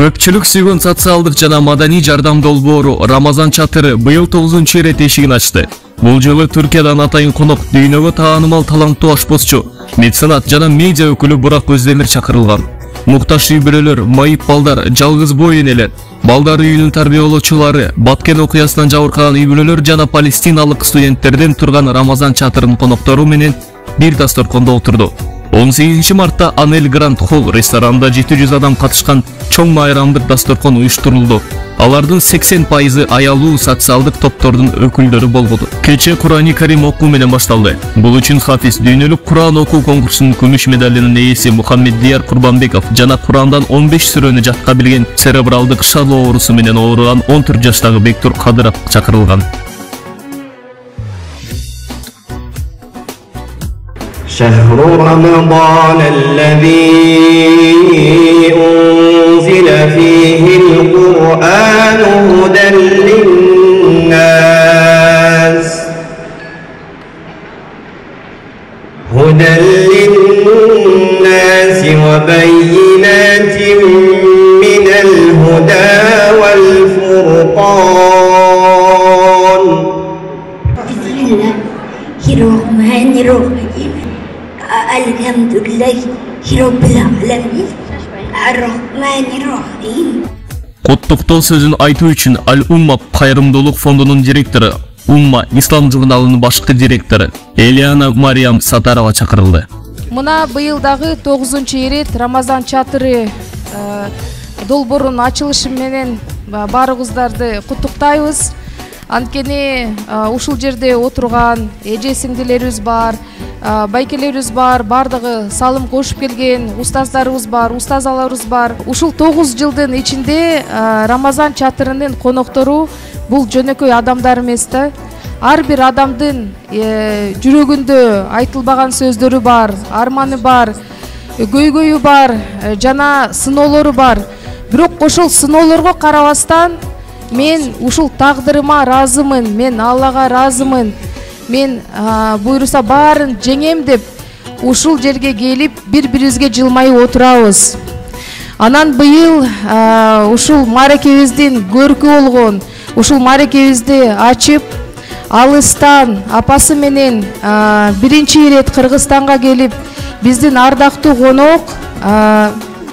Көпчүлүк сүйгөн социалдык жана маданий жардам долбоору Рамазан чатыры быйыл 9-чу ирет эшигин ачты. Бул жылы Түркиядан атайын конок дүйнөгө таанымал таланттуу ашпозчу, меценат жана медиа өкүлү Бурак Өздемир чакырылган. Мукташ үй-бүлөлөр, майып балдар, жалгыз бой энелер, балдар үйүнүн тарбиялоочулары, Баткен окуясынан жабыркаган үй-бүлөлөр жана палестиналык студенттерден турган Рамазан чатырынын коноктору менен бир дасторкондо отурду. 18 мартта Анель Гранд Холл ресторанында 700 адам катышкан чоң майрамдык дасторкон уюштурулду. Алардын 80% аялуу социалдык топтордун өкүлдөрү болгоду. Кече Курани Карим окуу менен башталды. Бул үчүн Хафиз дүйнөлүк Куран окуу конкурсунун күмүш медалынын ээси Мухаммеддияр Курбанбеков жана Курандан 15 сүрөнү жатка билген церебралдык шал оорусу менен ооруган 14 жаштагы Бектур Кадыров чакырылган. شهر رمضان الذي أنزل فيه القرآن هدى للناس وبينات من الهدى والفرقان. بسم الله الرحمن الرحيم. الحمد لله رب العالمين الرحمن الرحيم. Куттуктоо сөзүн айтуу үчүн Аль-Умма кайрымдуулук фондунун директору, Умма Ислам журналынын башкы директору Элиана Мариям Сатарова чакырылды. Мына быйылдагы 9-чу ирет Рамазан чатыры долбоорунун ачылышы менен баарыбыздарды куттуктайбыз. Анткени ушул жерде отурган эже сиңдилерибиз бар, байкелерибиз бар, бардыгы салым кошуп келген устаздарыбыз бар, устазаларыбыз бар. Ушул 9 жылдын ичинде Рамазан чатырынын коноктору бул жөнөкөй адамдар эмес да. Ар бир адамдын жүрөгүндө айтылбаган сөздөрү бар, арманы бар, көйгөйү бар, жана сыноолору бар. Бирок ошол сыноолорго карабастан мен ушул тагдырыма разымын, мен Аллага разымын, мен буйруса баарын жеңем деп ушул жерге келип бири-бирибизге жылмайып отурабыз. Анан быйыл ушул мааракебиздин көркү болгон, ушул мааракебизди ачып, алыстан апасы менен биринчи ирет Кыргызстанга келип, биздин ардактуу конок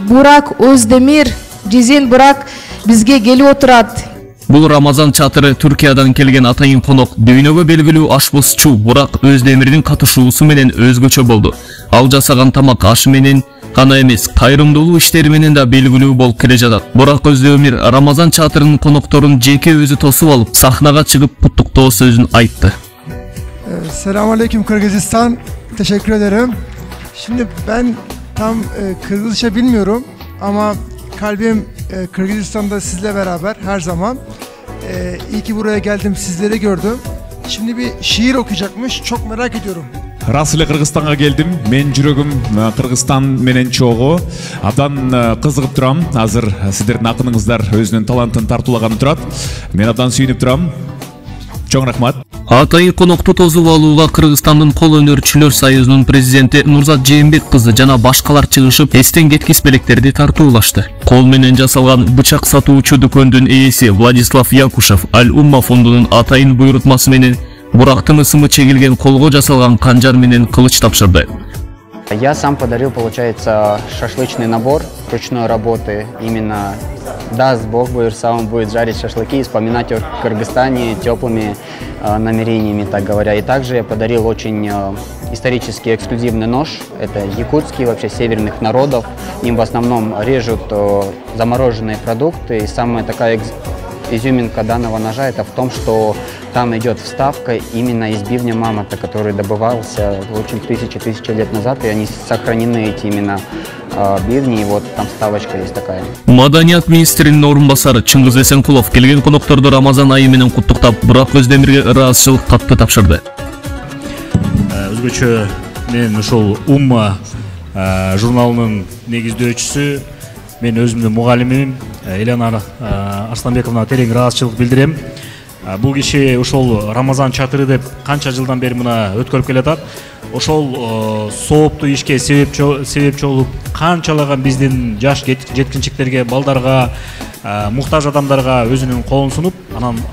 Бурак Өздемир, Жизен Бурак бизге келип отурат. Бул Рамазан чатыры Түркиядан келген атайын конок дүйнөгө белгилүү ашпозчу Бурак Өздемирдин катышуусу менен өзгөчө болду. Ал жасаган тамак ашы менен гана эмес, кайрымдуулук иштери менен да белгилүү болуп келе жатат. Бурак Өздемир Рамазан чатырынын конокторун жеке өзү тосуп алып, сахнага чыгып куттуктоо сөзүн айтты. Selamünaleyküm Kırgızistan. Teşekkür ederim. Şimdi ben tam Kırgızca bilmiyorum ama kalbim Kırgızistan'da sizle beraber her zaman. İyi ki buraya geldim, sizleri gördüm. Şimdi bir şiir okuyacakmış, çok merak ediyorum. Рас эле Кыргызстанга келдим. Мен жүрөгүм Кыргызстан менен чогуу. Абдан кызыгып турам. Азыр сиздердин акыныңыздар өзүнүн талантын тартуулаганы турат. Мен абдан сүйүнүп турам. Чоң рахмат. Атайын конокту тосуп алууга Кыргызстандын кол өнөрчүлөр союзунун президенти Нурзат Жээнбек кызы жана башкалар чыгышып, эстен кеткис белектерди тартуулашты. Кол менен жасалган бычак сатуучу дүкөндүн ээси Владислав Якушев Аль-Умма фондунун атайын буйрутмасы менен Бурактын ысымы чегилген колго жасалган канжар менен кылыч тапшырды. Я сам подарил, получается, шашлычный набор ручной работы. Именно даст Бог, буйырса, он будет жарить шашлыки и вспоминать о Кыргызстане теплыми намерениями, так говоря. И также я подарил очень исторический эксклюзивный нож. Это якутский, вообще северных народов. Им в основном режут замороженные продукты. И самая такая изюминка данного ножа это в том, что там идет вставка именно из бивня мамонта, который добывался очень тысячи лет назад, и они сохранены, эти именно бивни, и вот там вставочка есть такая. Маданият министринин орунбасары Чыңгыз Эсенкулов келген конокторду Рамазан айы менен куттуктап, Бурак Өздемирге ыраазычылык катты тапшырды. Өзгөчө мен ушул Умма журналынын негиздөөчүсү, мен өзүмдүн мугалимим Элиана Арсланбековна терең ыраазычылык билдирем. Бул киши ушул Рамазан чатыры деп канча жылдан бери мына өткөрүп келатат. ошол сооптуу ишке себепчи болуп канчалаган биздин жаш жеткинчектерге, балдарга, муктаж адамдарга өзүнүн колун сунуп,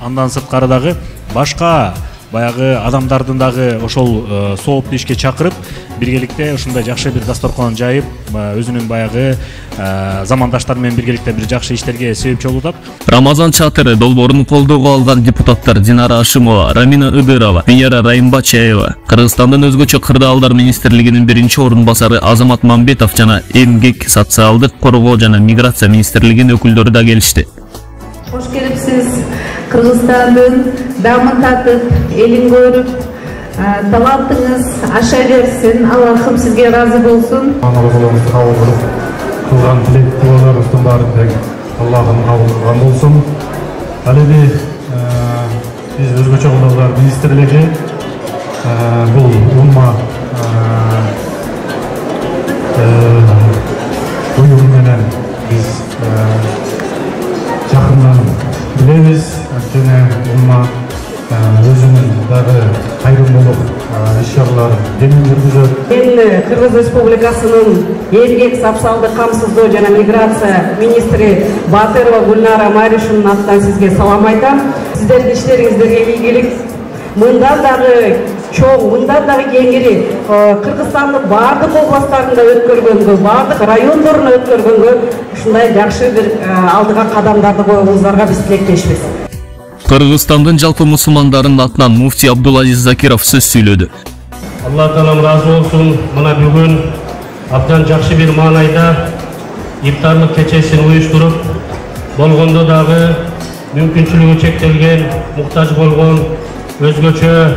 андан сырткары дагы башка баягы адамдардын дагы ошол сооптуу ишке чакырып, биргеликте ушундай жакшы бир дасторкон жайып, өзүнүн баягы замандаштары менен биргеликте бир жакшы иштерге себепчи болуп атат. Рамазан чатыры долбоорун колдоого алган депутаттар Динара Ашимова, Рамина Ыдырова, Венера Райымбачаева, Кыргызстандын өзгөчө кырдаалдар министрлигинин биринчи орун басары Азамат Мамбетов жана Эмгек, социалдык коргоо жана миграция министрлигинин өкүлдөрү да келишти. Хош келипсиз. Кыргызстандын дамын татып, элин көрүп, талантыңыз аша берсин. Аллахым сизге разы болсун. Оразаларыңызды кабыл кылып, кылган тилек дуаларыңыздын баарын тең Аллахым кабыл кылган болсун. Ал эми биз өзгөчө кырдаалдар министрлиги бул умма уюм менен биз жакындан билебиз. Antkeni umma özünün dagı kayırımlılık işyarları demin жүргүзөт. Мен Кыргыз Республикасынын Эмгек, социалдык камсыздоо жана миграция министри Батырова Гүлнара Маришунун атынан сизге салам айтам. Сиздердин иштериңиздерге ийгилик. Мындан дагы чоң, мындан дагы кеңири Кыргызстандын бардык областтарында өткөргөнгө, бардык райондорун өткөргөнгө ушундай жакшы бир алдыга кадамдарды коюңуздарга биз тилектешпиз. Кыргызстандын жалпы мусулмандарынын атынан муфти Абдулазиз Закиров сөз сүйлөдү. Алла таалам разы болсун. Мына бүгүн абдан жакшы бир маанайда ифтарлык кечесин уюштуруп, болгондо дагы мүмкүнчүлүгү чектелген, муктаж болгон өзгөчө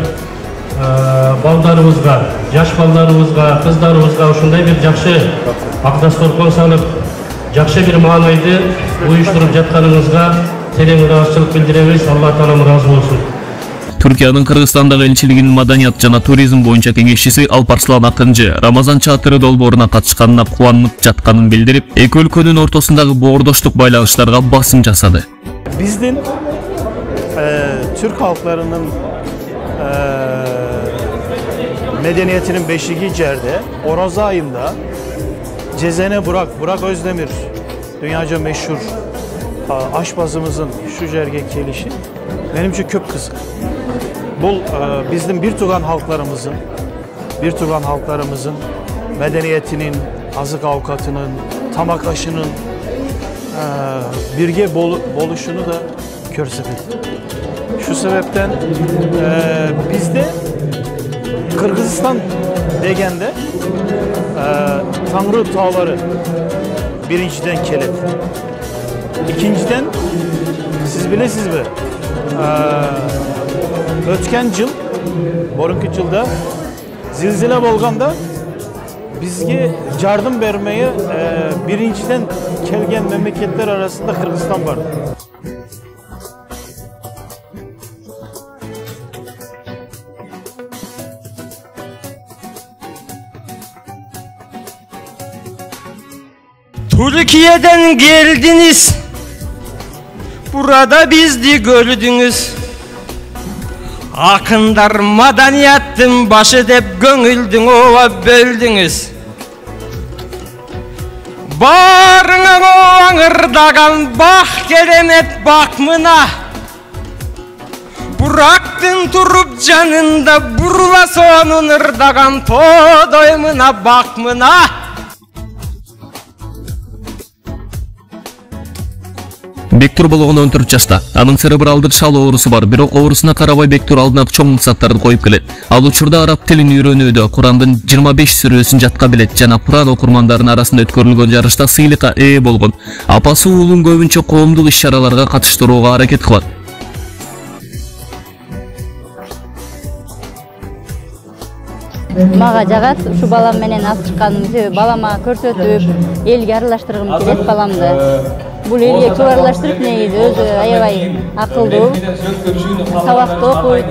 балдарыбызга, жаш балдарыбызга, кыздарыбызга ушундай бир жакшы ак-дасторкон салып, жакшы бир маанайды уюштуруп жатканыңызга терең ыраазычылык билдиребиз. Алла таалам разы болсун. Түркиянын Кыргызстандагы элчилигинин маданият жана туризм боюнча кеңешчиси Алпарслан Акынжы Рамазан чатыры долбооруна катышканына кубанып жатканын билдирип, эки өлкөнүн ортосундагы боордоштук байланыштарга басым жасады. Биздин Türk halklarının medeniyetinin beşiği cerde Oraza ayında Cezene Burak Özdemir dünyaca meşhur aşbazımızın şu jerge gelişi benimce köp kızık. Bu bizim bir tugan halklarımızın medeniyetinin, azık avukatının, tamakaşının birge boluşunu da körsetir. Şu sebepten bizde Kırgızistan degende Tanrı tağları birinciden kelet. İkinciden siz bilesiz mi? Ötken yıl, borunki yılda zilzile bolganda bizge yardım vermeye birinciden kelgen memleketler arasında Kırgızistan vardı. Türkiye'den geldiniz, burada bizdi gördünüz. Akınlar madaniyattın başı dep gönüldün ova böldünüz. Barına o ağırdagan bak keremet bakmına. Bıraktın turup canında burla sonun ırdagan todoymuna bakmına. Бектур болгону 14 жашта. Анын церебралдык шал оорусу бар, бирок оорусуна карабай Бектур алдына чоң максаттарды коюп келет. Ал учурда араб тилин үйрөнүүдө, Курандын 25 сүрөсүн жатка билет жана Куран окурмандарынын арасында өткөрүлгөн жарышта сыйлыкка ээ болгон. Апасы уулун көбүнчө коомдук иш-чараларга катыштырууга аракет кылат. Мага жагат ушу балам менен алып чыкканым себеби балама көрсөтүп, элге аралаштыргым келет баламды. Бул элге көп аралаштырып негизи өзү аябай акылдуу, сабакты окуйт,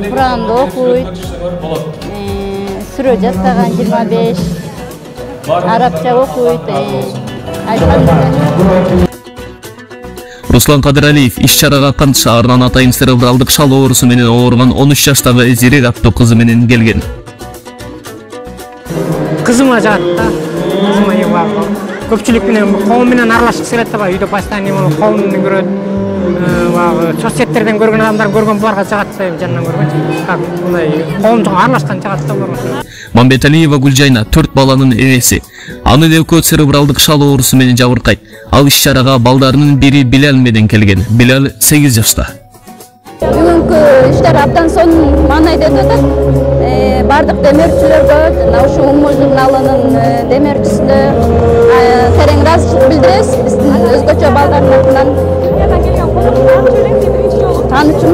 Куранды окуйт, сүрө жаттаган 25, арабча окуйт, Руслан Кадыралиев иш-чарага кантышаарынан атайын церебралдык шал оорусу менен ооруган 13 жаштагы Эзирек аттуу кызы менен келген. кызыма жагат да. Кызыма баягы көпчүлүк менен коом менен аралашкысы келет да, баягы үйдө постоянно могу коом менен көрөт. Баягы соцсеттерден көргөн адамдар көргөн буларга жагат да, жанынан көргөнчү. Как мындай коомдун аралашкан жагат да буларга. Мамбеталиева Гүлжайна 4 баланын энеси. Аны левкоз церебралдык шал оорусу менен жабыркайт. Ал иш-чарага балдарынын бири Билал менен келген. Билал 8 жашта. Бүгүнкү иштер абдан сонун маанайда өтөт. Бардык демөөрчүлөргө, ушу Умму журналынын демөөрчүсүнө терең ыраазычылык билдиребиз. Биздин өзгөчө балдардын атынан таанычым.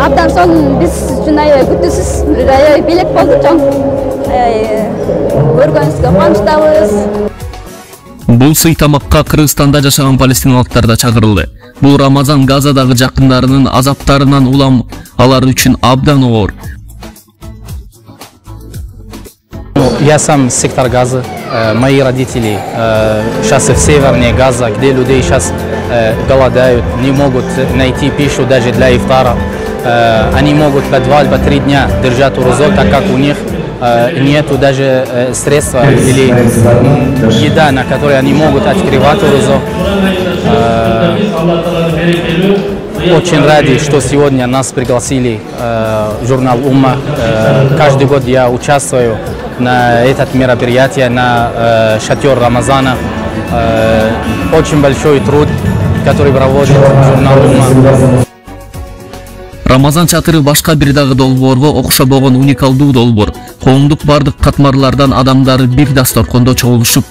Абдан сонун биз үчүн аябай күтүүсүз, аябай белек болду чоң. Көргөнүбүзгө кубанычтабыз. Бул сый тамакка Кыргызстанда жашаган палестиналыктар да чакырылды. Бул Рамазан Газадагы жакындарынын азаптарынан улам алар үчүн абдан оор. Я сам с сектора Газы. Мои родители сейчас в северной Газа, где люди сейчас голодают, не могут найти пищу даже для ифтара. Они могут по 2-3 дня держать урозу, так как у них нету даже средства или еда, на которой они могут открывать урозу. Очень рады, что сегодня нас пригласили журнал «Умма». Каждый год я участвую на это мероприятие, на шатер Рамазана. Очень большой труд, который проводит журнал «Умма». Рамазан чатыры башка бир дагы долбоорго окшобогон уникалдуу долбоор. Коомдук бардык катмарлардан адамдары бир дасторкондо чогулушуп,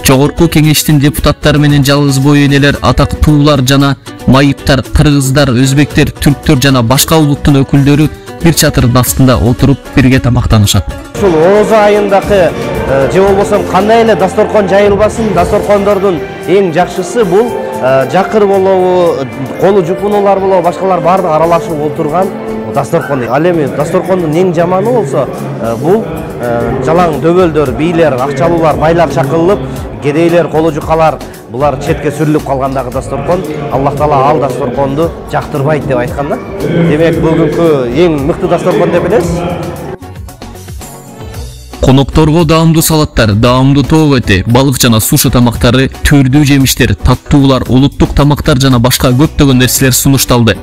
жогорку кеңештин депутаттары менен жалгыз бой энелер, атактуулар жана майыптар, кыргыздар, өзбектер, түрктөр жана башка улуттун өкүлдөрү бир чатырдын астында отуруп бирге тамактанышат. Ушул Ооза айындагы же болбосо кандай эле дасторкон жайылбасын, дасторкондордун эң жакшысы бул жакыр болобу, колу жупунулар болобу, башкалар баардыгы аралашып отурган дасторкон. Ал эми дасторкондун эң жаманы болсо бул жалаң дөбөлдөр, бийлер, акчалуулар, байлар чакырылып, кедейлер, колу жукалар булар четке сүрүлүп калгандагы дасторкон. Аллах Таала ал дасторконду жактырбайт деп айткан да. Демек бүгүнкү эң мыкты дасторкон деп билесиз. Конокторго даамдуу салаттар, даамдуу тоок эти, балык жана суши тамактары, түрдүү жемиштер, таттуулар, улуттук тамактар жана башка көптөгөн нерселер сунушталды.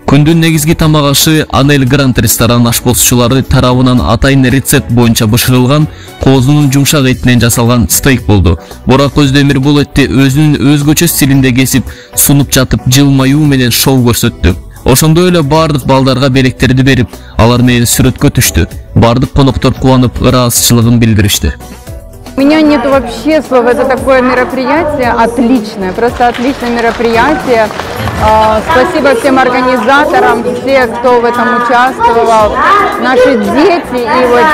Күндүн негизги тамак ашы Анель Грант ресторан ашпозчулары тарабынан атайын рецепт боюнча бышырылган коозунун жумшак этинен жасалган стейк болду. Борак Өздемир бул этти өзүнүн өзгөчө стилинде кесип, сунуп жатып, жылмаюу менен шоу көрсөттү. Ошондой эле бардык балдарга белектерди берип, алар менен сүрөткө түштү. Бардык коноктор кубанып, ыраазычылыгын билдиришти. У меня нет вообще слов, это такое мероприятие отличное, просто отличное мероприятие. Спасибо всем организаторам, все, кто в этом участвовал. Наши дети и вот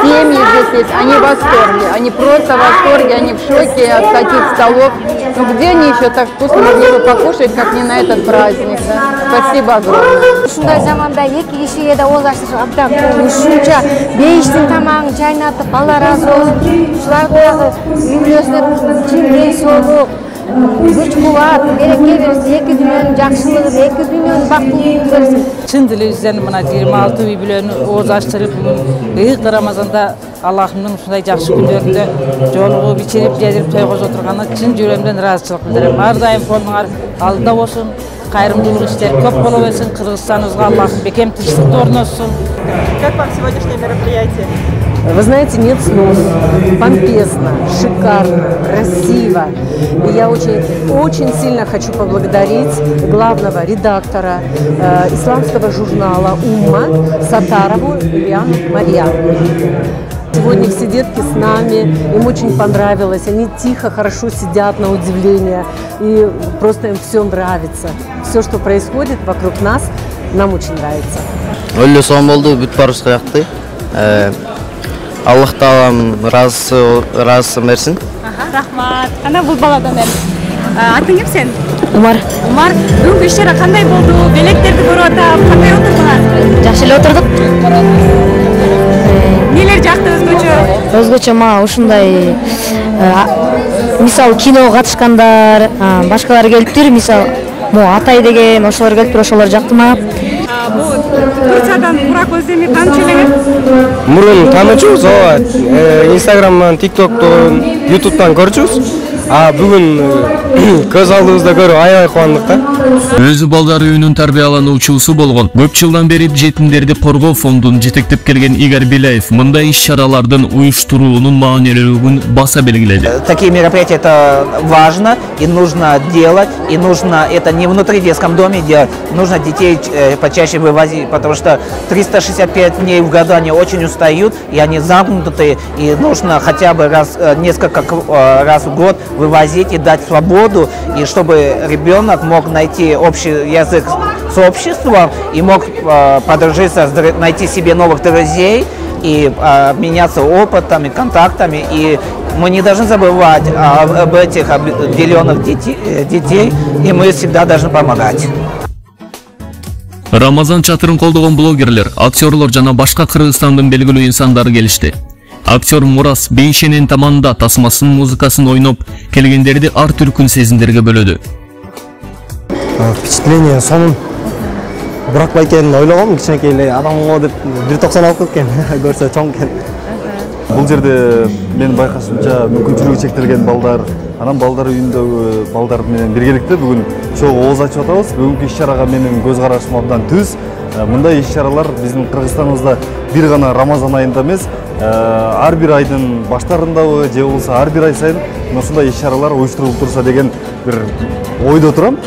семьи здесь есть, они в восторге, они просто в восторге, они в шоке от таких столов. Ну где они еще так вкусно могли бы покушать, как не на этот праздник, да? Спасибо огромное. Ушундай заманда эки кишиге да оозаштырып абдан ушунча бейиштин тамагын жайнатып, Алла ыраазы болсун. Ушулардагы үй-бүлөсүнө чын ден соолук, күч-кубат, береке берсин, эки дүйнөнүн жакшылыгын, эки дүйнөнүн бактылыгын берсин. Чын дилибизден мына 26 үй бүлөнү ооз ачтырып, ыйык Рамазанда Аллахымдын ушундай жакшы күндөрүндө жолугуп, ичирип, жедирип, тойгозуп отурганына чын жүрөгүмдөн ыраазычылык билдирем. Ар дайым колуңар алдыда болсун, кайрымдуулук иштер көп боло берсин, Кыргызстаныбызга Аллахым бекем тынчтыкты орнотсун. Как вам сегодняшнее мероприятие? Вы знаете, нет слов. Помпезно, шикарно, красиво. И я очень сильно хочу поблагодарить главного редактора исламского журнала «Умма» Сатарову Ильяну Марьяну. Сегодня все детки с нами, им очень понравилось, они тихо, хорошо сидят на удивление, и просто им все нравится. Все, что происходит вокруг нас, нам очень нравится. Аллах Таалам разысын берсин. Рахмат. Ана бул баладан эми. Атың ким сен? Умар. Умар, бүгүнкү иш-чара кандай болду? Белектерди көрүп атам, кандай отурдуңар? Жакшы эле отурдук. Нелер жакты өзгөчө? Өзгөчө мага ушундай мисалы киного катышкандар, башкалар келиптир, мисалы могу Атай деген ошолор келиптир, ошолор жакты мага. Бул Турциядан Бурак Өздемир канча элеңер? мурун таанычубуз, Instagram'dan, TikTok'tan, YouTube'dan көрчүбүз. Бүгүн көз алдыбызда көрүп аябай кубандык да. Өзү балдар үйүнүн тарбиялануучусу болгон, көп жылдан бери жетимдерди коргоо фондун жетектеп келген Игорь Беляев мындай иш-чаралардын уюштуруунун маанилүүлүгүн баса белгиледи. Такие мероприятия это важно и нужно делать, и нужно это не внутри детском доме делать, нужно детей почаще вывозить, потому что 365 дней в году они очень устают, и они замкнутые, и нужно хотя бы несколько раз в год вывозить и дать свободу, и чтобы ребенок мог найти общий язык с обществом и мог подружиться, найти себе новых друзей и обменяться опытом и контактами. И мы не должны забывать об этих обделенных детей, и мы всегда должны помогать. Рамазан чатырын колдогон блогерлер, актерлор жана башка Кыргызстандын белгилүү инсандары келишти. Актер Мурас Бейшенин таманда тасмасынын музыкасын ойноп, келгендерди ар түркүн сезимдерге бөлөдү. Впечатление сонун буракпай экенин ойлогом, кичинекей эле адам го деп 1.90 алып кеткен, көрсө чоң экен. Бул жерде мен байкашымча мүмкүнчүлүгү чектелген балдар, анан балдар үйүндөгү балдар менен биргеликте бүгүн чогуу ооз ачып атабыз. Бүгүнкү иш-чарага менин көз карашым абдан түз. Мындай иш-чаралар биздин Кыргызстаныбызда бир гана Рамазан айында эмес, ар бир айдын баштарындабы же болбосо ар бир ай сайын ушундай иш-чаралар уюштурулуп турса деген бир ойдо турам.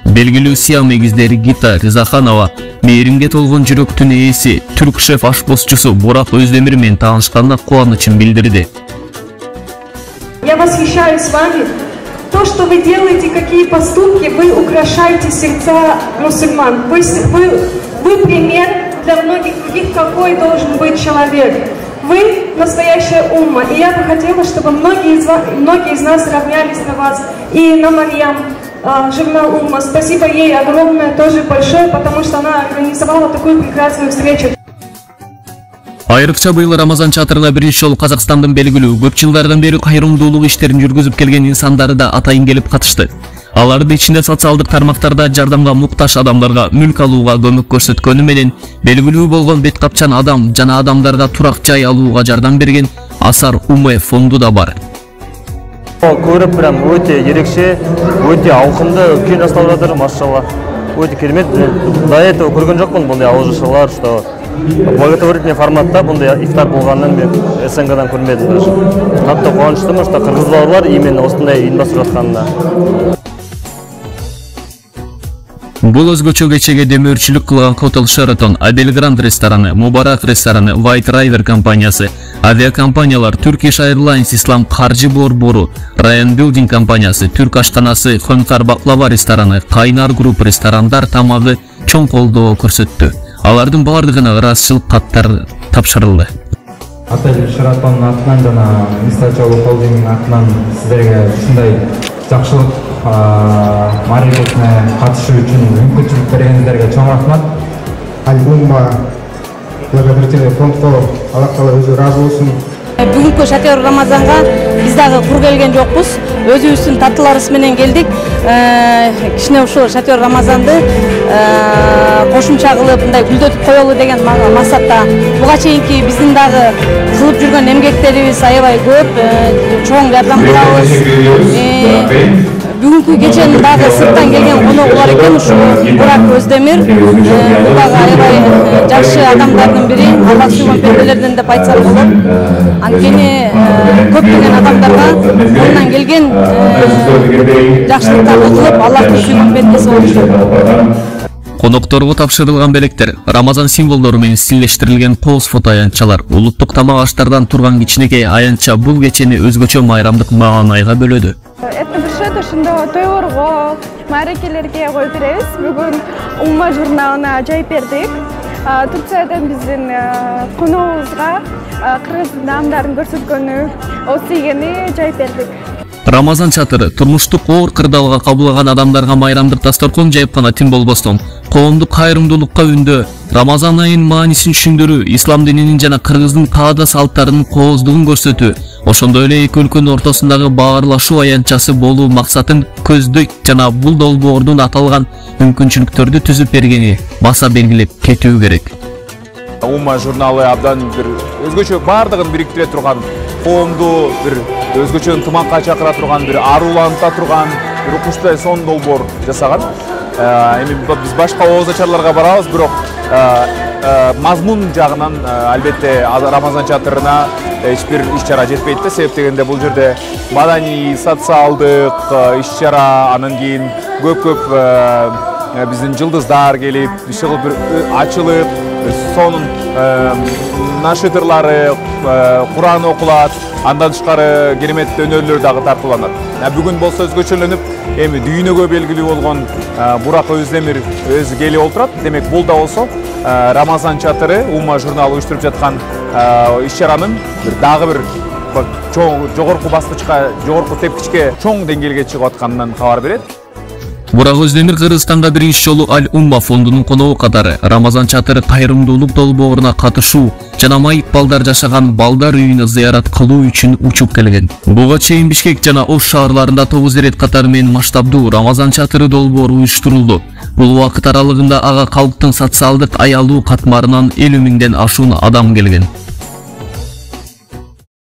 Белгилүү Сиам эгиздери Гита Ризаханова мээримге толгон жүрөктүн ээси, түрк шеф ашпозчусу Бурак Өздемир менен таанышканда кубанычын билдирди. Я восхищаюсь вами. То, что вы делаете, какие поступки, вы украшаете сердца мусульман. Вы пример для многих других, какой должен быть человек. Вы настоящая умма. И я бы хотела, чтобы многие из нас равнялись на вас. И на Марьям, журнал «Умма». Спасибо ей огромное, тоже большое, потому что она организовала такую прекрасную встречу. Айрыкча быйыл Рамазан чатырына биринчи жолу Казакстандын белгилүү көп жылдардан бери кайрымдуулук иштерин жүргүзүп келген инсандары да атайын келип катышты. Алардын ичинде социалдык тармактарда жардамга муктаж адамдарга мүлк алууга көмөк көрсөткөнү менен белгилүү болгон бет капчан адам жана адамдарга турак жай алууга жардам берген Асар Уме фонду да бар. Көрүп прям өтө ерекше, өтө ауқымды үлкен жасалып жатыр, машалла. Өтө керемет. До этого көргөн жокмун мындай алышалар, что благотворительный форматта мындай ифтар болгонун мен СНГдан көрмедим даже. Катты кубанычтымын, что кыргыз балдар именно осындай уюмдашып жатканына. Бул өзгөчө кечеге демөөрчүлүк кылган Hotel Sheraton, Abel Grand рестораны, Мубарак рестораны, White River компаниясы, авиакомпаниялар Turkish Airlines Ислам каржы борбору, Ryan Building компаниясы, Түрк ашканасы, Хөнкар Баклава рестораны, Кайнар групп ресторандар тамагы чоң колдоо көрсөттү. Алардын бардыгына ыраазычылык каттар тапшырылды. Отель Sheraton атынан жана Мистачолу холдингдин атынан сиздерге ушундай жакшылык маракетине катышуу үчүн мүмкүнчүлүк бергениңиздерге чоң рахмат. Альбумга благодарительный фондко Аллах Таала өзү ыраазы болсун. Бүгүнкү шатер Рамазанга биз дагы кур келген жокпуз. Өзүбүздүн таттууларыбыз менен келдик. Кичине ушул шатер Рамазанды кошумча кылып мындай гүлдөтүп коелу деген максатта. Буга чейинки биздин дагы кылып жүргөн эмгектерибиз аябай көп, чоң жардам беребиз. Бүгүнкү кеченин дагы сырттан келген коногулар экен, ушу Бурак Өздемир. Бул дагы аябай жакшы адамдардын бири, Аллах сүйгөн пенделерден деп айтсак болот. Анткени көптөгөн адамдарга колунан келген жакшылыктарды кылып, Аллахтын сүйгөн пендеси болушту. Конокторго тапшырылган белектер, Рамазан символдору менен стилдештирилген кооз фото аянтчалар, улуттук тамак аштардан турган кичинекей аянтча бул кечени өзгөчө майрамдык маанайга бөлөдү. Этнобюджет ушунда тойлорго, мааракелерге коюп беребиз. Бүгүн Умма журналына жайып бердик. Турциядан биздин коногубузга кыргыз наамдарын көрсөткөнү, осыйгени жайып бердик. Рамазан чатыры турмуштук оор кырдаалга кабылган адамдарга майрамдык дасторкон жайып гана тим болбостон, коомдук кайрымдуулукка үндөө, Рамазан айынын маанисин түшүндүрүү, ислам дининин жана кыргыздын каада салттарынын кооздугун көрсөтүү, ошондой эле эки өлкөнүн ортосундагы баарлашуу аянтчасы болуу максатын көздөйт жана бул долбоордун аталган мүмкүнчүлүктөрдү түзүп бергени баса белгилеп кетүү керек. Ума журналы абдан бир өзгөчө бардыгын бириктире турган, коомду бир өзгөчө ынтымакка чакыра турган, бир аруланта турган, бир укмуштай сонун долбоор жасаган. Эми биз башка оозачарларга барабыз, бирок мазмун жагынан албетте Рамазан чатырына эч бир иш-чара жетпейт да. Себеп дегенде бул жерде маданий, социалдык иш-чара, анан кийин көп биздин жылдыздар келип, иши бир ачылып, сонун нашидырлары, Куран окулат, андан тышкары керемет өнөрлөр дагы тартууланат. Бүгүн болсо өзгөчөлөнүп, эми дүйнөгө белгилүү болгон Бурак Өздемир өзү келип отурат. Демек бул да болсо Рамазан чатыры Ума журналы уюштуруп жаткан иш-чаранын дагы бир жогорку баскычка, жогорку тепкичке, чоң деңгээлге чыгып атканынан кабар берет. Бурак Өздемир Кыргызстанга биринчи жолу Аль Умма фондунун коногу катары Рамазан чатыры кайрымдуулук долбооруна катышуу жана майып балдар жашаган балдар үйүнө зыярат кылуу үчүн учуп келген. Буга чейин Бишкек жана Ош шаарларында 9 рет катары менен масштабдуу Рамазан чатыры долбоору уюштурулду. Бул убакыт аралыгында ага калктын социалдык аялуу катмарынан 50 миңден ашуун адам келген.